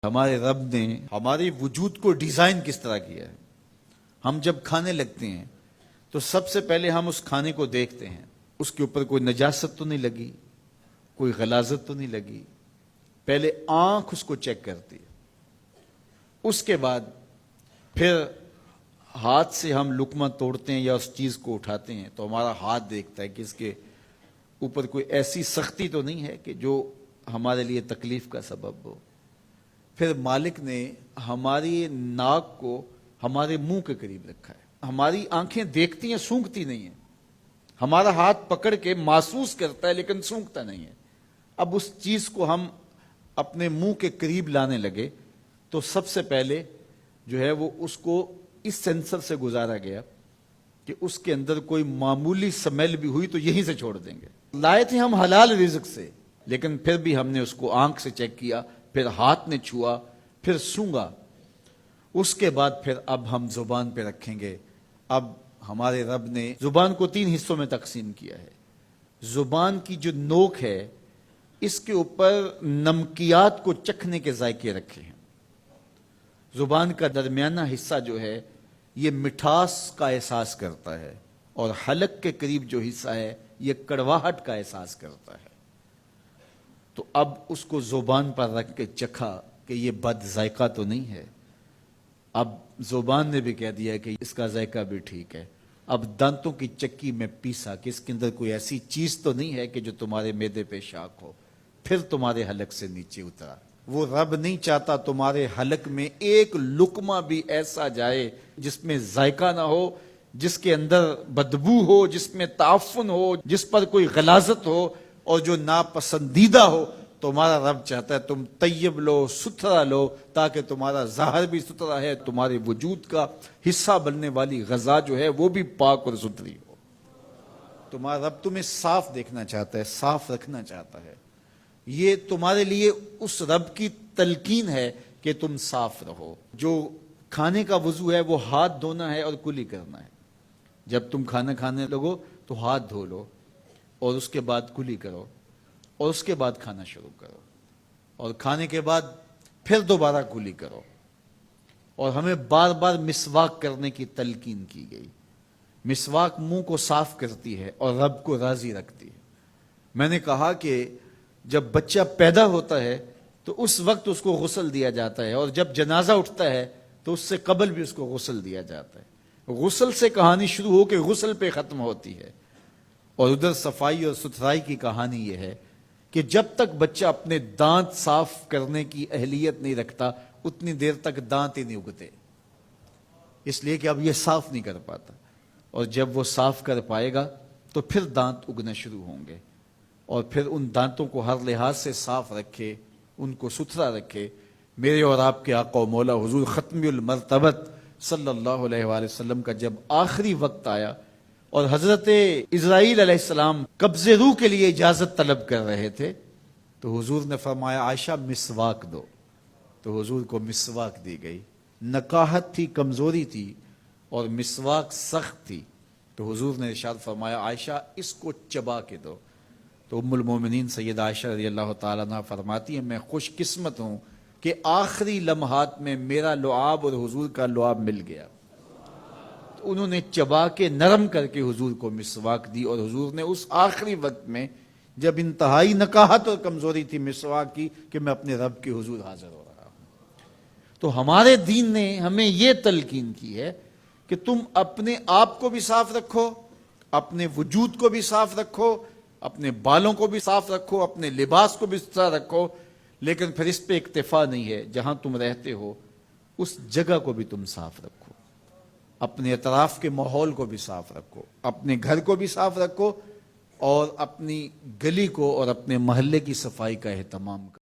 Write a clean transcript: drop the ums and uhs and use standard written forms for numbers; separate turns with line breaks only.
ہمارے رب نے ہمارے وجود کو ڈیزائن کس طرح کیا ہے۔ ہم جب کھانے لگتے ہیں تو سب سے پہلے ہم اس کھانے کو دیکھتے ہیں، اس کے اوپر کوئی نجاست تو نہیں لگی، کوئی غلاظت تو نہیں لگی۔ پہلے آنکھ اس کو چیک کرتی ہے، اس کے بعد پھر ہاتھ سے ہم لقمہ توڑتے ہیں یا اس چیز کو اٹھاتے ہیں تو ہمارا ہاتھ دیکھتا ہے کہ اس کے اوپر کوئی ایسی سختی تو نہیں ہے کہ جو ہمارے لیے تکلیف کا سبب ہو۔ پھر مالک نے ہماری ناک کو ہمارے منہ کے قریب رکھا ہے۔ ہماری آنکھیں دیکھتی ہیں، سونگتی نہیں ہیں۔ ہمارا ہاتھ پکڑ کے محسوس کرتا ہے لیکن سونگتا نہیں ہے۔ اب اس چیز کو ہم اپنے منہ کے قریب لانے لگے تو سب سے پہلے جو ہے وہ اس کو اس سینسر سے گزارا گیا کہ اس کے اندر کوئی معمولی سمیل بھی ہوئی تو یہیں سے چھوڑ دیں گے۔ لائے تھے ہم حلال رزق سے، لیکن پھر بھی ہم نے اس کو آنکھ سے چیک کیا، پھر ہاتھ نے چھوا، پھر سونگا۔ اس کے بعد پھر اب ہم زبان پہ رکھیں گے۔ اب ہمارے رب نے زبان کو 3 حصوں میں تقسیم کیا ہے۔ زبان کی جو نوک ہے اس کے اوپر نمکیات کو چکھنے کے ذائقے رکھے ہیں۔ زبان کا درمیانہ حصہ جو ہے یہ مٹھاس کا احساس کرتا ہے، اور حلق کے قریب جو حصہ ہے یہ کڑواہٹ کا احساس کرتا ہے۔ تو اب اس کو زبان پر رکھ کے چکھا کہ یہ بد ذائقہ تو نہیں ہے۔ اب زبان نے بھی کہہ دیا کہ اس کا ذائقہ بھی ٹھیک ہے۔ اب دانتوں کی چکی میں پیسا کہ اس کے اندر کوئی ایسی چیز تو نہیں ہے کہ جو تمہارے معدے پہ شاک ہو۔ پھر تمہارے حلق سے نیچے اترا۔ وہ رب نہیں چاہتا تمہارے حلق میں ایک لقمہ بھی ایسا جائے جس میں ذائقہ نہ ہو، جس کے اندر بدبو ہو، جس میں تعفن ہو، جس پر کوئی غلاظت ہو اور جو ناپسندیدہ ہو۔ تمہارا رب چاہتا ہے تم طیب لو، ستھرا لو، تاکہ تمہارا ظاہر بھی ستھرا ہے، تمہارے وجود کا حصہ بننے والی غذا جو ہے وہ بھی پاک اور ستھری ہو۔ تمہارا رب تمہیں صاف دیکھنا چاہتا ہے، صاف رکھنا چاہتا ہے۔ یہ تمہارے لیے اس رب کی تلقین ہے کہ تم صاف رہو۔ جو کھانے کا وضو ہے وہ ہاتھ دھونا ہے اور کلی کرنا ہے۔ جب تم کھانا کھانے لگو تو ہاتھ دھو لو اور اس کے بعد کلی کرو، اور اس کے بعد کھانا شروع کرو، اور کھانے کے بعد پھر دوبارہ کلی کرو۔ اور ہمیں بار بار مسواک کرنے کی تلقین کی گئی۔ مسواک منہ کو صاف کرتی ہے اور رب کو راضی رکھتی ہے۔ میں نے کہا کہ جب بچہ پیدا ہوتا ہے تو اس وقت اس کو غسل دیا جاتا ہے، اور جب جنازہ اٹھتا ہے تو اس سے قبل بھی اس کو غسل دیا جاتا ہے۔ غسل سے کہانی شروع ہو کے غسل پہ ختم ہوتی ہے۔ اور ادھر صفائی اور ستھرائی کی کہانی یہ ہے کہ جب تک بچہ اپنے دانت صاف کرنے کی اہلیت نہیں رکھتا اتنی دیر تک دانت ہی نہیں اگتے، اس لیے کہ اب یہ صاف نہیں کر پاتا۔ اور جب وہ صاف کر پائے گا تو پھر دانت اگنا شروع ہوں گے، اور پھر ان دانتوں کو ہر لحاظ سے صاف رکھے، ان کو ستھرا رکھے۔ میرے اور آپ کے آقا و مولا حضور ختم المرتبت صلی اللہ علیہ وآلہ وسلم کا جب آخری وقت آیا اور حضرت اسرائیل علیہ السلام قبض روح کے لیے اجازت طلب کر رہے تھے تو حضور نے فرمایا عائشہ مسواک دو، تو حضور کو مسواک دی گئی۔ نکاحت تھی، کمزوری تھی، اور مسواک سخت تھی، تو حضور نے ارشاد فرمایا عائشہ اس کو چبا کے دو۔ تو ام المومنین سید عائشہ رضی اللہ تعالیٰ عنہ فرماتی ہیں میں خوش قسمت ہوں کہ آخری لمحات میں میرا لعاب اور حضور کا لعاب مل گیا۔ تو انہوں نے چبا کے نرم کر کے حضور کو مسواک دی، اور حضور نے اس آخری وقت میں جب انتہائی نکاحت اور کمزوری تھی مسواک کی کہ میں اپنے رب کے حضور حاضر ہو رہا ہوں۔ تو ہمارے دین نے ہمیں یہ تلقین کی ہے کہ تم اپنے آپ کو بھی صاف رکھو، اپنے وجود کو بھی صاف رکھو، اپنے بالوں کو بھی صاف رکھو، اپنے لباس کو بھی صاف رکھو، لیکن پھر اس پہ اکتفا نہیں ہے۔ جہاں تم رہتے ہو اس جگہ کو بھی تم صاف رکھو، اپنے اطراف کے ماحول کو بھی صاف رکھو، اپنے گھر کو بھی صاف رکھو، اور اپنی گلی کو اور اپنے محلے کی صفائی کا اہتمام کرو۔